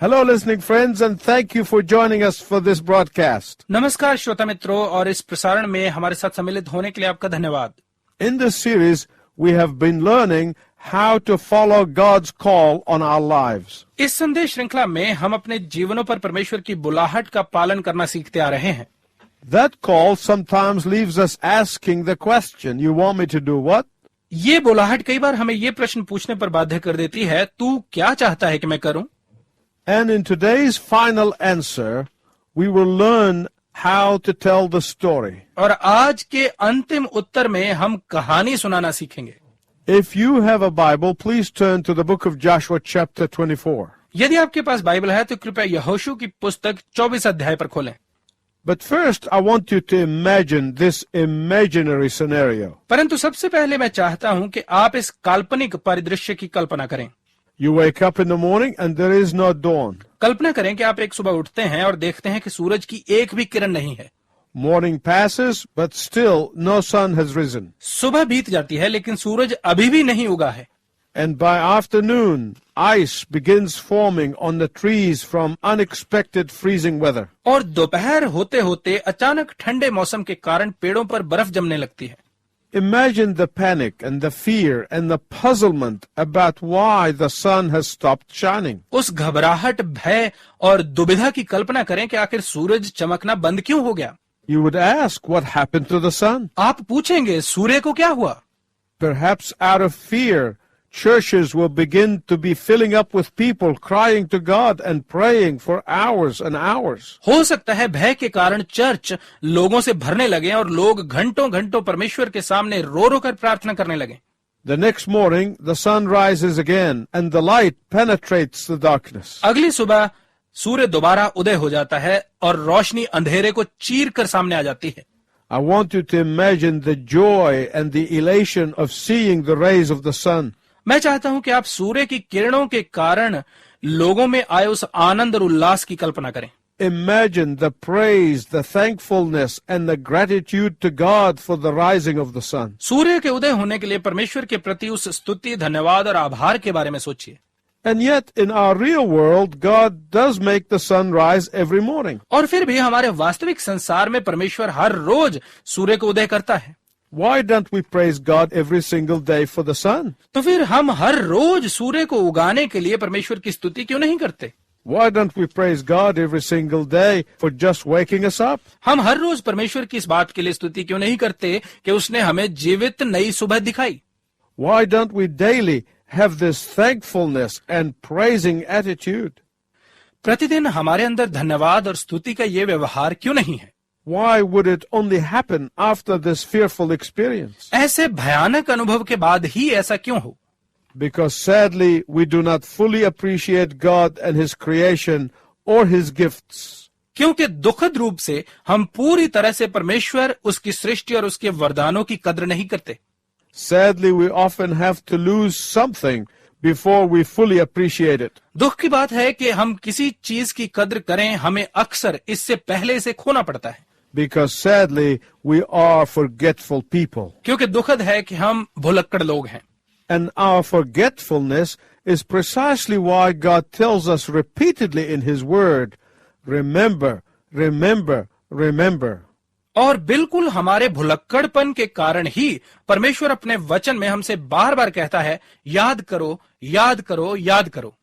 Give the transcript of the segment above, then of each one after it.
Hello, listening friends, and thank you for joining us for this broadcast. नमस्कार श्रोता मित्रों, और इस प्रसारण में हमारे साथ सम्मिलित होने के लिए आपका धन्यवाद। In this series, we have been learning how to follow God's call on our lives. इस संदेश श्रृंखला में हम अपने जीवनों पर परमेश्वर की बुलाहट का पालन करना सीखते आ रहे हैं। That call sometimes leaves us asking the question, you want me to do what? ये बुलाहट कई बार हमें ये प्रश्न पूछने पर बाध्य कर देती है, तू क्या चाहता है कि मैं करूं? And in today's final answer, we will learn how to tell the story. और आज के अंतिम उत्तर में हम कहानी सुनाना सीखेंगे। If you have a Bible, please turn to the book of Joshua chapter 24. यदि आपके पास बाइबल है तो कृपया यहोशू की पुस्तक 24 अध्याय पर खोलें। But first, I want you to imagine this imaginary scenario. परंतु सबसे पहले मैं चाहता हूं कि आप इस काल्पनिक परिदृश्य की कल्पना करें। You wake up in the morning and there is no dawn. कल्पना करें कि आप एक सुबह उठते हैं और देखते हैं कि सूरज की एक भी किरण नहीं है। Morning passes, but still no sun has risen. सुबह बीत जाती है लेकिन सूरज अभी भी नहीं उगा है। And by afternoon, ice begins forming on the trees from unexpected freezing weather. और दोपहर होते होते अचानक ठंडे मौसम के कारण पेड़ों पर बर्फ जमने लगती है। Imagine the panic and the fear and the puzzlement about why the sun has stopped shining. उस घबराहट, भय और दुविधा की कल्पना करें कि आखिर सूरज चमकना बंद क्यों हो गया। You would ask what happened to the sun. आप पूछेंगे सूर्य को क्या हुआ। Perhaps out of fear, churches will begin to be filling up with people crying to God and praying for hours and hours. हो सकता है भय के कारण चर्च लोगों से भरने लगे और लोग घंटों घंटों परमेश्वर के सामने रो रो कर प्रार्थना करने लगे। The next morning, the sun rises again and the light penetrates the darkness. अगली सुबह सूर्य दोबारा उदय हो जाता है और रोशनी अंधेरे को चीर कर सामने आ जाती है। I want you to imagine the joy and the elation of seeing the rays of the sun. मैं चाहता हूं कि आप सूर्य की किरणों के कारण लोगों में आए उस आनंद और उल्लास की कल्पना करें। Imagine the praise, the thankfulness and the gratitude to God for the rising of the sun. सूर्य के उदय होने के लिए परमेश्वर के प्रति उस स्तुति, धन्यवाद और आभार के बारे में सोचिए। And yet, in our real world, God does make the sun rise every morning. और फिर भी हमारे वास्तविक संसार में परमेश्वर हर रोज सूर्य को उदय करता है। Why don't we praise God every single day for the sun? तो फिर हम हर रोज सूर्य को उगाने के लिए परमेश्वर की स्तुति क्यों नहीं करते? Why don't we praise God every single day for just waking us up? हम हर रोज परमेश्वर की इस बात के लिए स्तुति क्यों नहीं करते कि उसने हमें जीवित नई सुबह दिखाई? Why don't we daily have this thankfulness and praising attitude? प्रतिदिन हमारे अंदर धन्यवाद और स्तुति का ये व्यवहार क्यों नहीं है? Why would it only happen after this fearful experience? ऐसे भयानक अनुभव के बाद ही ऐसा क्यों हो? Because sadly, we do not fully appreciate God and His creation or His gifts. क्योंकि दुखद रूप से हम पूरी तरह से परमेश्वर, उसकी सृष्टि और उसके वरदानों की कद्र नहीं करते। Sadly, we often have to lose something before we fully appreciate it. दुख की बात है कि हम किसी चीज की कद्र करें, हमें अक्सर इससे पहले इसे खोना पड़ता है। Because sadly, we are forgetful people. क्योंकि दुखद है कि हम भुलक्कड़ लोग हैं। And our forgetfulness is precisely why God tells us repeatedly in His Word, remember, remember, remember. और बिल्कुल हमारे भुलक्कड़पन के कारण ही परमेश्वर अपने वचन में हमसे बार बार कहता है, याद करो, याद करो, याद करो।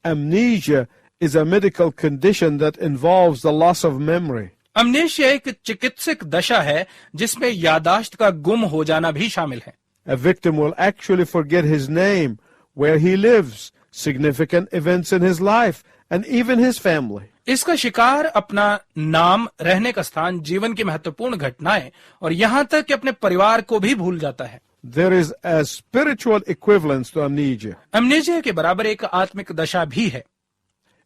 Amnesia is a medical condition that involves the loss of memory. अमनेशिया एक चिकित्सक दशा है जिसमें यादाश्त का गुम हो जाना भी शामिल है। A victim will actually forget his name, where he lives, significant events in his life, and even his family. इसका शिकार अपना नाम, रहने का स्थान, जीवन की महत्वपूर्ण घटनाएं और यहाँ तक कि अपने परिवार को भी भूल जाता है। There is a spiritual equivalence to amnesia. अमनेशिया के बराबर एक आत्मिक दशा भी है।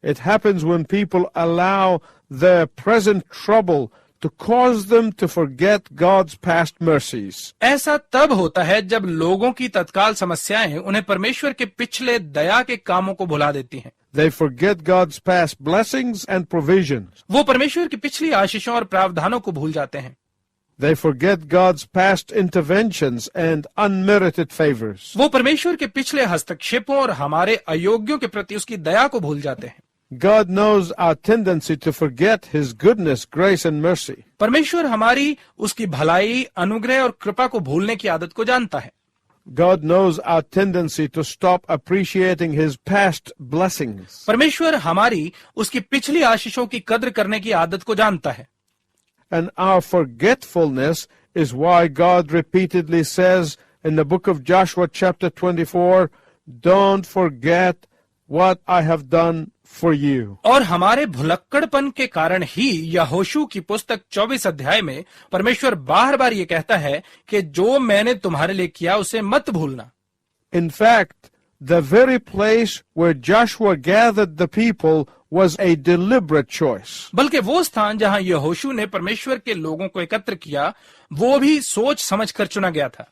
It happens when people allow their present trouble to cause them to forget God's past mercies. ऐसा तब होता है जब लोगों की तत्काल समस्याएं उन्हें परमेश्वर के पिछले दया के कामों को भुला देती हैं। They forget God's past blessings and provisions. वो परमेश्वर की पिछली आशीषों और प्रावधानों को भूल जाते हैं। They forget God's past interventions and unmerited favors. वो परमेश्वर के पिछले हस्तक्षेपों और हमारे अयोग्यों के प्रति उसकी दया को भूल जाते हैं। God knows our tendency to forget His goodness, grace, and mercy. परमेश्वर हमारी उसकी भलाई, अनुग्रह और कृपा को भूलने की आदत को जानता है। God knows our tendency to stop appreciating His past blessings. परमेश्वर हमारी उसकी पिछली आशीषों की कद्र करने की आदत को जानता है। And our forgetfulness is why God repeatedly says in the book of Joshua chapter 24, don't forget what I have done for you. और हमारे भुलक्कड़पन के कारण ही यहोशू की पुस्तक 24 अध्याय में परमेश्वर बार बार ये कहता है कि जो मैंने तुम्हारे लिए किया उसे मत भूलना। In fact, the very place where Joshua gathered the people was a deliberate choice. बल्कि वो स्थान जहां यहोशू ने परमेश्वर के लोगों को एकत्र किया, वो भी सोच समझ कर चुना गया था।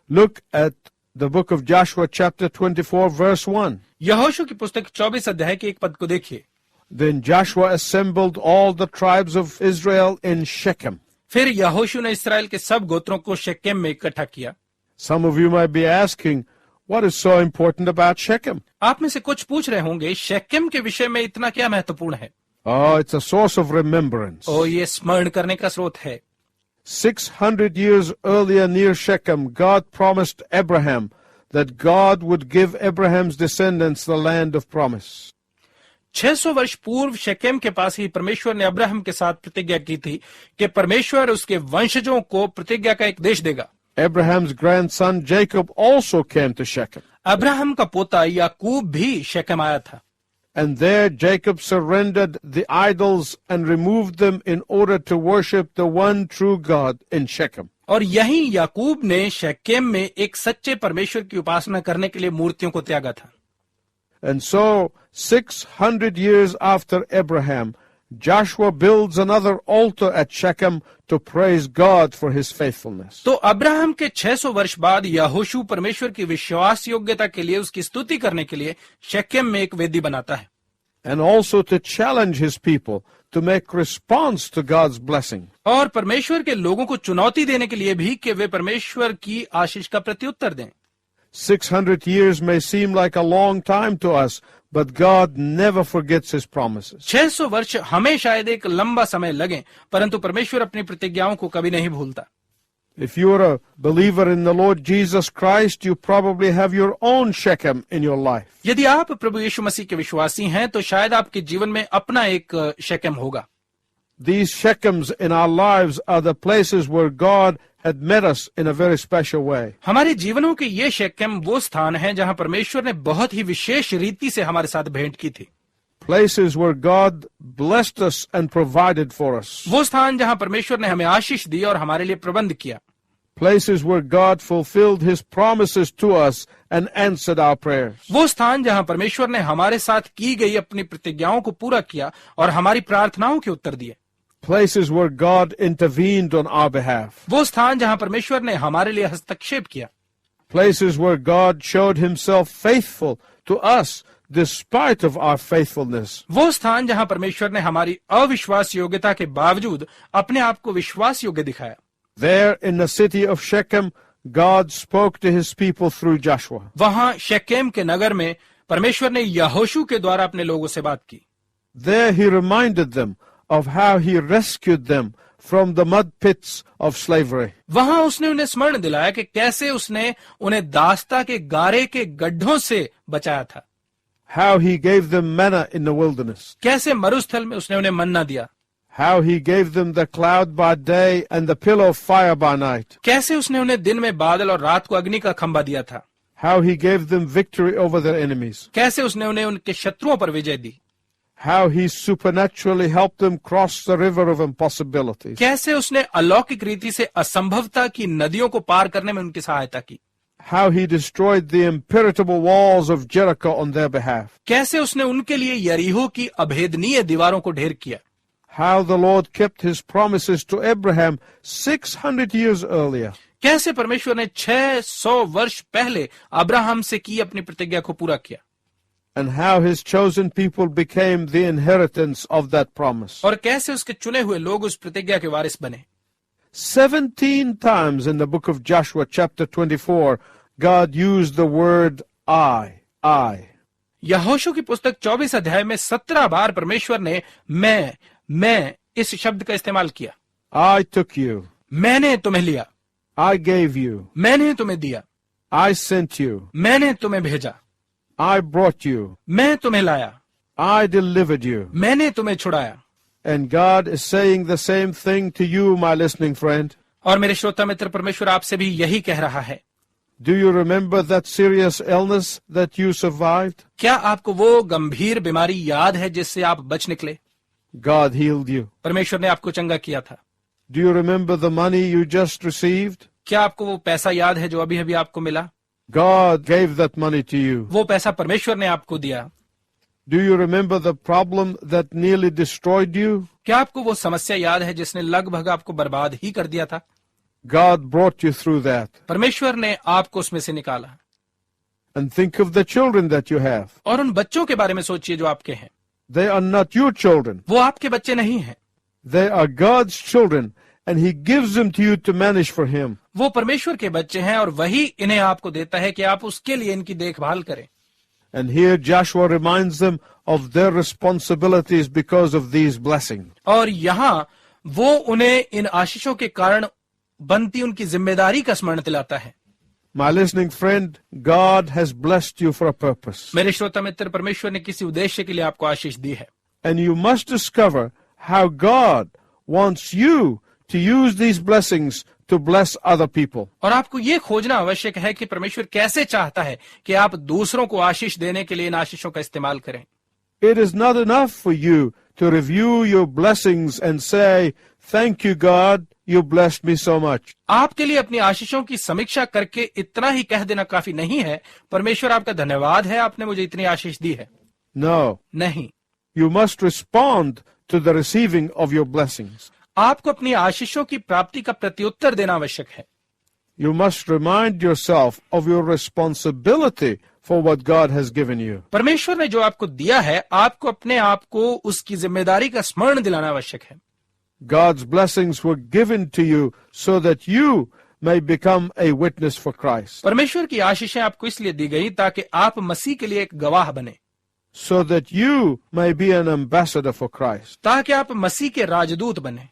Look at the book of Joshua chapter 24 verse 1. यहोशू की पुस्तक 24 अध्याय के एक पद को देखिए। Then Joshua assembled all the tribes of Israel in Shechem. फिर यहोशू ने इस्राएल के सब गोत्रों को शेकेम में इकट्ठा किया। Some of you might be asking, what is so important about Shechem? आप में से कुछ पूछ रहे होंगे, शेकेम के विषय में इतना क्या महत्वपूर्ण है? Oh, it's a source of remembrance. ओ, ये स्मरण करने का स्रोत है। 600 years earlier near Shechem, God promised Abraham that God would give Abraham's descendants the land of promise. 600 वर्ष पूर्व शेकेम के पास ही परमेश्वर ने अब्राहम के साथ प्रतिज्ञा की थी कि परमेश्वर उसके वंशजों को प्रतिज्ञा का एक देश देगा। Abraham's grandson Jacob also came to Shechem. Abraham का पोता याकूब भी शेकेम आया था। And there Jacob surrendered the idols and removed them in order to worship the one true God in Shechem. और यहीं याकूब ने शेकेम में एक सच्चे परमेश्वर की उपासना करने के लिए मूर्तियों को त्यागा था। And so 600 years after Abraham, Joshua builds another altar at Shechem to praise God for his faithfulness. तो अब्राहम के 600 वर्ष बाद यहोशू परमेश्वर की विश्वास योग्यता के लिए उसकी स्तुति करने के लिए शेकेम में एक वेदी बनाता है। And also to challenge his people to make response to God's blessing. और परमेश्वर के लोगों को चुनौती देने के लिए भी कि वे परमेश्वर की आशीष का प्रत्युत्तर दें। 600 years may seem like a long time to us, but God never forgets his promises. 600 वर्ष हमें शायद एक लंबा समय लगे, परंतु परमेश्वर अपनी प्रतिज्ञाओं को कभी नहीं भूलता। If you are a believer in the Lord Jesus Christ, you probably have your own Shechem in your life. यदि आप प्रभु यीशु मसीह के विश्वासी हैं तो शायद आपके जीवन में अपना एक शेकेम होगा। These Shechems in our lives are the places where God had met us in a very special way. हमारे जीवनों के ये शेकेम वो स्थान हैं जहां परमेश्वर ने बहुत ही विशेष रीति से हमारे साथ भेंट की थी। Places where God blessed us and provided for us. वो स्थान जहां परमेश्वर ने हमें आशीष दी और हमारे लिए प्रबंध किया। Places where God fulfilled his promises to us and answered our prayers. वो स्थान जहां परमेश्वर ने हमारे साथ की गई अपनी प्रतिज्ञाओं को पूरा किया और हमारी प्रार्थनाओं के उत्तर दिए। Places where God intervened on our behalf. वो स्थान जहां परमेश्वर ने हमारे लिए हस्तक्षेप किया। Places where God showed himself faithful to us despite of our faithfulness. वो स्थान जहां परमेश्वर ने हमारी अविश्वास योग्यता के बावजूद अपने आप को विश्वास योग्य दिखाया। There in the city of Shechem, God spoke to his people through Joshua. वहां शेकेम के नगर में परमेश्वर ने यहोशू के द्वारा अपने लोगों से बात की। There he reminded them of how he rescued them from the mud pits of slavery. वहां उसने उन्हें स्मरण दिलाया कि कैसे उसने उन्हें दास्ता के गारे के गड्ढों से बचाया था। How he gave them manna in the wilderness. कैसे मरुस्थल में उसने उन्हें मन्ना दिया। How he gave them the cloud by day and the pillar of fire by night. कैसे उसने उन्हें दिन में बादल और रात को अग्नि का खंभा दिया था। How he gave them victory over their enemies. कैसे उसने उन्हें उनके शत्रुओं पर विजय दी। How he supernaturally helped them cross the river of impossibilities. कैसे उसने अलौकिक रीति से असंभवता की नदियों को पार करने में उनकी सहायता की। How he destroyed the impenetrable walls of Jericho on their behalf. कैसे उसने उनके लिए यरीहो की अभेदनीय दीवारों को ढेर किया। How the Lord kept his promises to Abraham 600 years earlier. कैसे परमेश्वर ने 600 वर्ष पहले अब्राहम से की अपनी प्रतिज्ञा को पूरा किया। And how his chosen people became the inheritance of that promise. और कैसे उसके चुने हुए लोग उस प्रतिज्ञा के वारिस बने। 17 times in the book of Joshua chapter 24, God used the word I. यहोशू की पुस्तक 24 अध्याय में 17 बार परमेश्वर ने मैं इस शब्द का इस्तेमाल किया। I took you. मैंने तुम्हें लिया, I gave you. मैंने तुम्हें दिया, I sent you. मैंने तुम्हें भेजा, I brought you. मैं तुम्हें लाया, I delivered you. मैंने तुम्हें छुड़ाया। And God is saying the same thing to you, my listening friend. और मेरे श्रोता मित्र, परमेश्वर आपसे भी यही कह रहा है। Do you remember that serious illness that you survived? क्या आपको वो गंभीर बीमारी याद है जिससे आप बच निकले? God healed you. परमेश्वर ने आपको चंगा किया था। Do you remember the money you just received? क्या आपको वो पैसा याद है जो अभी अभी आपको मिला? God gave that money to you. वो पैसा परमेश्वर ने आपको दिया। Do you remember the problem that nearly destroyed you? क्या आपको वो समस्या याद है जिसने लगभग आपको बर्बाद ही कर दिया था? God brought you through that. परमेश्वर ने आपको उसमें से निकाला। And think of the children that you have. और उन बच्चों के बारे में सोचिए जो आपके हैं। They are not your children. वो आपके बच्चे नहीं हैं। They are God's children, and He gives them to you to manage for Him. वो परमेश्वर के बच्चे हैं और वही इन्हें आपको देता है कि आप उसके लिए इनकी देखभाल करें। And here Joshua reminds them of their responsibilities because of these blessings. और यहाँ वो उन्हें इन आशीषों के कारण बनती उनकी जिम्मेदारी का स्मरण दिलाता है। My listening friend, God has blessed you for a purpose. मेरे श्रोता मित्र, परमेश्वर ने किसी उद्देश्य के लिए आपको आशीष दी है। And you must discover how God wants you to use these blessings to bless other people. और आपको ये खोजना आवश्यक है कि परमेश्वर कैसे चाहता है कि आप दूसरों को आशीष देने के लिए इन आशीषों का इस्तेमाल करें। It is not enough for you to review your blessings and say, "Thank you, God, you blessed me so much." आपके लिए अपनी आशीषों की समीक्षा करके इतना ही कह देना काफी नहीं है, परमेश्वर आपका धन्यवाद है, आपने मुझे इतनी आशीष दी है। No, नहीं, you must respond to the receiving of your blessings. आपको अपनी आशीषों की प्राप्ति का प्रत्युत्तर देना आवश्यक है। You must remind yourself of your responsibility for what God has given you. परमेश्वर ने जो आपको दिया है, आपको अपने आप को उसकी जिम्मेदारी का स्मरण दिलाना आवश्यक है। God's blessings were given to you so that you may become a witness for Christ. परमेश्वर की आशीषें आपको इसलिए दी गई ताकि आप मसीह के लिए एक गवाह बने, So that you may be an ambassador for Christ. ताकि आप मसीह के राजदूत बने,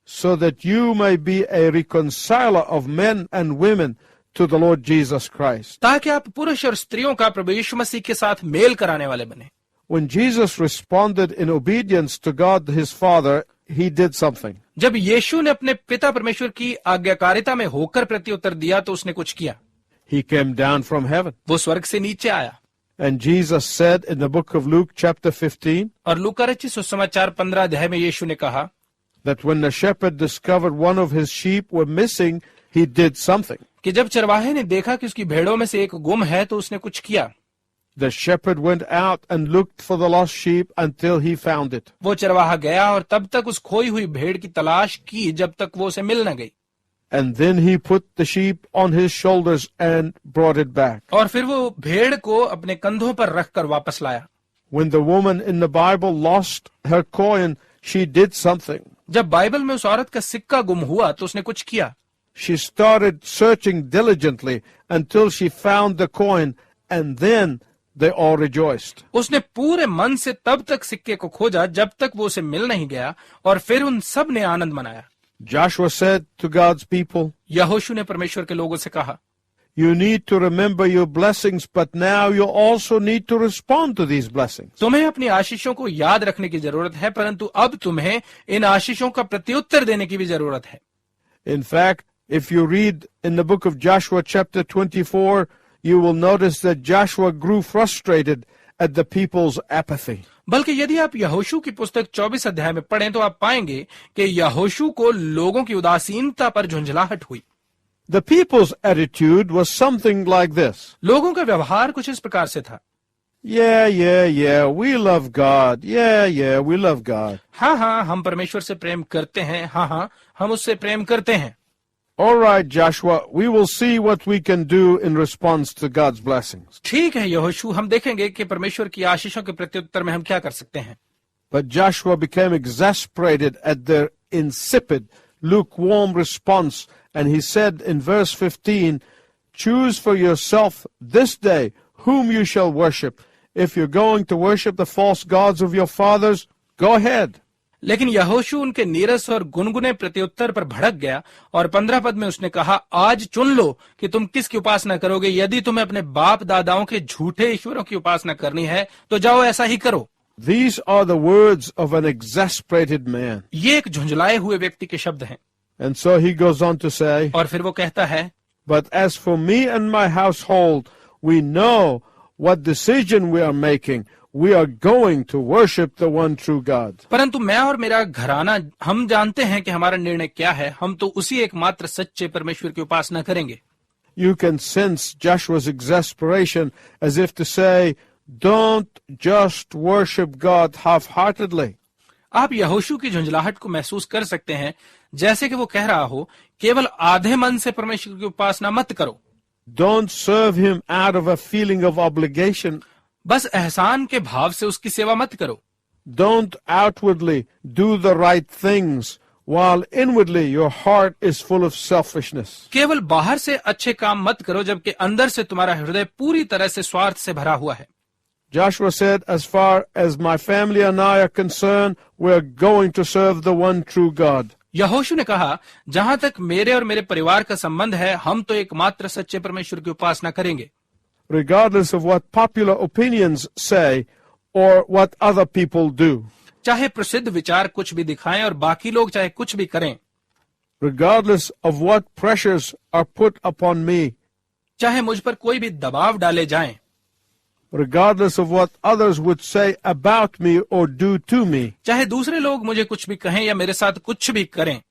So that you may be a reconciler of men and women to the Lord Jesus Christ. ताकि आप पुरुष और स्त्रियों का प्रभु यीशु मसीह के साथ मेल कराने वाले बने। When Jesus responded in obedience to God his Father, he did something. जब यीशु ने अपने पिता परमेश्वर की आज्ञाकारिता में होकर प्रत्युत्तर दिया तो उसने कुछ किया। He came down from heaven. वो स्वर्ग से नीचे आया। And Jesus said in the book of Luke chapter 15 और लूका रचित सुसमाचार 15 अध्याय में यीशु ने कहा that when the shepherd discovered one of his sheep were missing, he did something. कि जब चरवाहे ने देखा कि उसकी भेड़ों में से एक गुम है तो उसने कुछ किया। The shepherd went out and looked for the lost sheep until he found it. वो चरवाहा गया और तब तक उस खोई हुई भेड़ की तलाश की जब तक वो उसे मिल न गई। And then he put the sheep on his shoulders and brought it back. और फिर वो भेड़ को अपने कंधों पर रखकर वापस लाया। When the woman in the Bible lost her coin, she did something. जब बाइबल में उस औरत का सिक्का गुम हुआ तो उसने कुछ किया। She started searching diligently until she found the coin, and then they all rejoiced. उसने पूरे मन से तब तक सिक्के को खोजा जब तक वो उसे मिल नहीं गया, और फिर उन सब ने आनंद मनाया। Joshua said to God's people, यहोशू ने परमेश्वर के लोगों से कहा, "You need to remember your blessings, but now you also need to respond to these blessings." तुम्हें अपनी आशीषों को याद रखने की जरूरत है, परंतु अब तुम्हें इन आशीषों का प्रत्युत्तर देने की भी जरूरत है। In fact, if you read in the book of Joshua chapter 24, you will notice that Joshua grew frustrated at the people's apathy. बल्कि यदि आप यहोशू की पुस्तक 24 अध्याय में पढ़ें तो आप पाएंगे कि यहोशू को लोगों की उदासीनता पर झुंझलाहट हुई। The people's attitude was something like this. लोगों का व्यवहार कुछ इस प्रकार से था, Yeah, we love God. Yeah, we love God. हाँ हाँ, हम परमेश्वर से प्रेम करते हैं, हाँ हाँ, हम उससे प्रेम करते हैं। All right, Joshua, we will see what we can do in response to God's blessings. ठीक है यहोशू, हम देखेंगे कि परमेश्वर की आशीषों के प्रत्युत्तर में हम क्या कर सकते हैं। But Joshua became exasperated at their insipid, lukewarm response, and he said in verse 15, "Choose for yourself this day whom you shall worship, If you're going to worship the false gods of your fathers, go ahead. लेकिन यहोशू उनके नीरस और गुनगुने प्रत्युत्तर पर भड़क गया और 15 पद में उसने कहा, आज चुन लो कि तुम किसकी उपासना करोगे। यदि तुम्हें अपने बाप दादाओं के झूठे ईश्वरों की उपासना करनी है तो जाओ ऐसा ही करो। These are the words of an exasperated man. ये एक झुंझलाए हुए व्यक्ति के शब्द हैं। And so he goes on to say, और फिर वो कहता है, but as for me and my household, we know what decision we are making. We are going to worship the one true God. परंतु मैं और मेरा घराना हम जानते हैं कि हमारा निर्णय क्या है। हम तो उसी एकमात्र सच्चे परमेश्वर की उपासना करेंगे। You can sense Joshua's exasperation as if to say, don't just worship God half-heartedly. आप यहोशू की झुंझलाहट को महसूस कर सकते हैं, जैसे कि वो कह रहा हो, केवल आधे मन से परमेश्वर की उपासना मत करो। Don't serve him out of a feeling of obligation. बस एहसान के भाव से उसकी सेवा मत करो। Don't outwardly do the right things while inwardly your heart is full of selfishness. केवल बाहर से अच्छे काम मत करो जबकि अंदर से तुम्हारा हृदय पूरी तरह से स्वार्थ से भरा हुआ है। Joshua said, as far as my family and I are concerned, we're going to serve the one true God. यहोशू ने कहा, जहां तक मेरे और मेरे परिवार का संबंध है, हम तो एकमात्र सच्चे परमेश्वर की उपासना करेंगे। Regardless of what popular opinions say or what other people do. चाहे प्रसिद्ध विचार कुछ भी दिखाएं और बाकी लोग चाहे कुछ भी करें। Regardless of what pressures are put upon me. चाहे मुझ पर कोई भी दबाव डाले जाएं। Regardless of what others would say about me or do to me. चाहे दूसरे लोग मुझे कुछ भी कहें या मेरे साथ कुछ भी करें।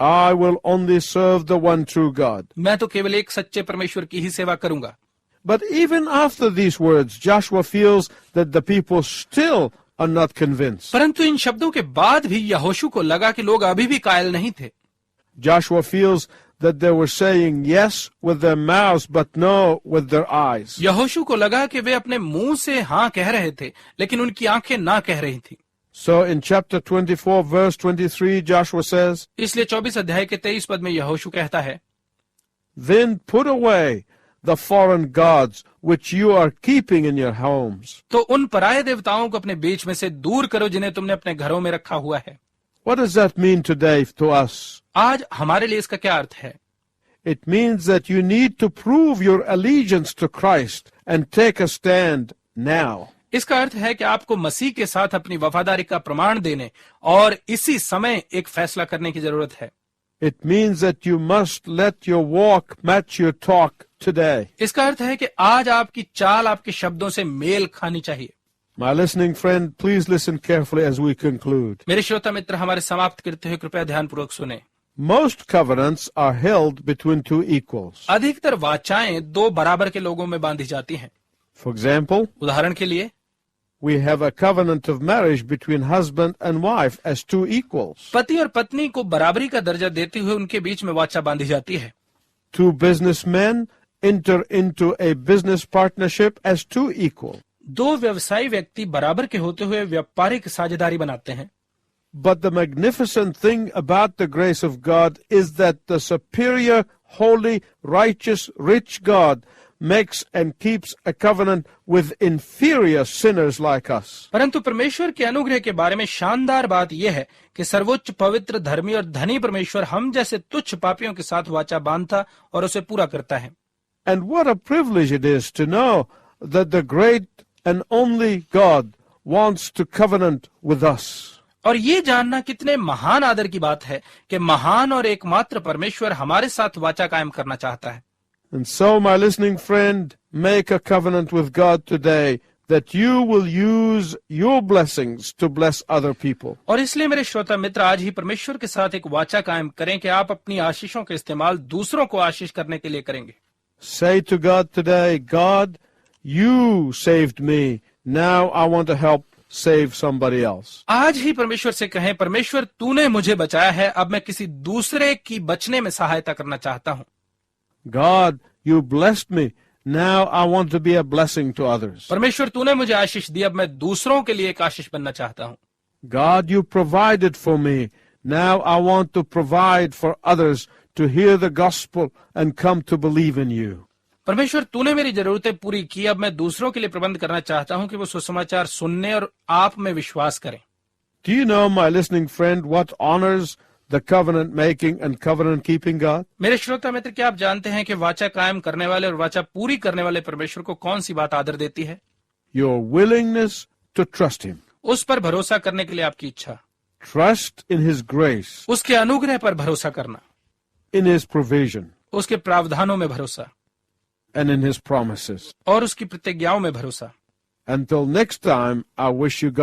I will only serve the one true God. मैं तो केवल एक सच्चे परमेश्वर की ही सेवा करूंगा। But even after these words, Joshua feels that the people still are not convinced. परंतु इन शब्दों के बाद भी यहोशू को लगा कि लोग अभी भी कायल नहीं थे। Joshua feels that they were saying yes with their mouths but no with their eyes. यहोशू को लगा कि वे अपने मुंह से हाँ कह रहे थे, लेकिन उनकी आंखें ना कह रही थी। So in chapter 24 verse 23, Joshua says, इसलिए 24 अध्याय के 23 पद में यहोशू कहता है, Then put away the foreign gods which you are keeping in your homes. तो उन पराये देवताओं को अपने बीच में से दूर करो जिन्हें तुमने अपने घरों में रखा हुआ है। What does that mean today to us? आज हमारे लिए इसका क्या अर्थ है? It means that you need to prove your allegiance to Christ and take a stand now. इसका अर्थ है कि आपको मसीह के साथ अपनी वफादारी का प्रमाण देने और इसी समय एक फैसला करने की जरूरत है। It means that you must let your walk match your talk today. इसका अर्थ है कि आज आपकी चाल आपके शब्दों से मेल खानी चाहिए। My listening friend, please listen carefully as we conclude. मेरे श्रोता मित्र, हमारे समाप्त करते हुए कृपया ध्यानपूर्वक सुने। Most covenants are held between two equals. अधिकतर वाचाएं दो बराबर के लोगों में बांधी जाती हैं। For example, उदाहरण के लिए, we have a covenant of marriage between husband and wife as two equals. पति और पत्नी को बराबरी का दर्जा देते हुए उनके बीच में वाचा बांधी जाती है। Two businessmen enter into a business partnership as two equal. दो व्यवसायी व्यक्ति बराबर के होते हुए व्यापारिक साझेदारी बनाते हैं। But the magnificent thing about the grace of God is that the superior, holy, righteous, rich God makes and keeps a covenant with inferior sinners like us. परंतु परमेश्वर के अनुग्रह के बारे में शानदार बात यह है कि सर्वोच्च, पवित्र, धर्मी और धनी परमेश्वर हम जैसे तुच्छ पापियों के साथ वाचा बांधता और उसे पूरा करता है। And what a privilege it is to know that the great and only God wants to covenant with us. और ये जानना कितने महान आदर की बात है कि महान और एकमात्र परमेश्वर हमारे साथ वाचा कायम करना चाहता है। And so, my listening friend, make a covenant with God today that you will use your blessings to bless other people. और इसलिए मेरे श्रोता मित्र, आज ही परमेश्वर के साथ एक वाचा कायम करें कि आप अपनी आशीषों का इस्तेमाल दूसरों को आशीष करने के लिए करेंगे। Say to God today, God, you saved me. Now I want to help save somebody else. आज ही परमेश्वर से कहें, परमेश्वर तूने मुझे बचाया है, अब मैं किसी दूसरे की बचने में सहायता करना चाहता हूँ। God, you blessed me. Now I want to be a blessing to others. परमेश्वर तूने मुझे आशीष दी, अब मैं दूसरों के लिए एक आशीष बनना चाहता हूँ। God, you provided for me. Now I want to provide for others to hear the gospel and come to believe in you. परमेश्वर तूने मेरी जरूरतें पूरी की, अब मैं दूसरों के लिए प्रबंध करना चाहता हूं कि वो सुसमाचार सुनने और आप में विश्वास करें। Do you know, my listening friend, what honors the covenant making and covenant keeping God? मेरे श्रोता मित्र, क्या आप जानते हैं कि वाचा कायम करने वाले और वाचा पूरी करने वाले परमेश्वर को कौन सी बात आदर देती है? Your willingness to trust Him. उस पर भरोसा करने के लिए आपकी इच्छा, Trust in His grace, उसके अनुग्रह पर भरोसा करना, in His provision, उसके प्रावधानों में भरोसा and in His promises. और उसकी प्रतिज्ञाओं में भरोसा। Until next time, I wish you God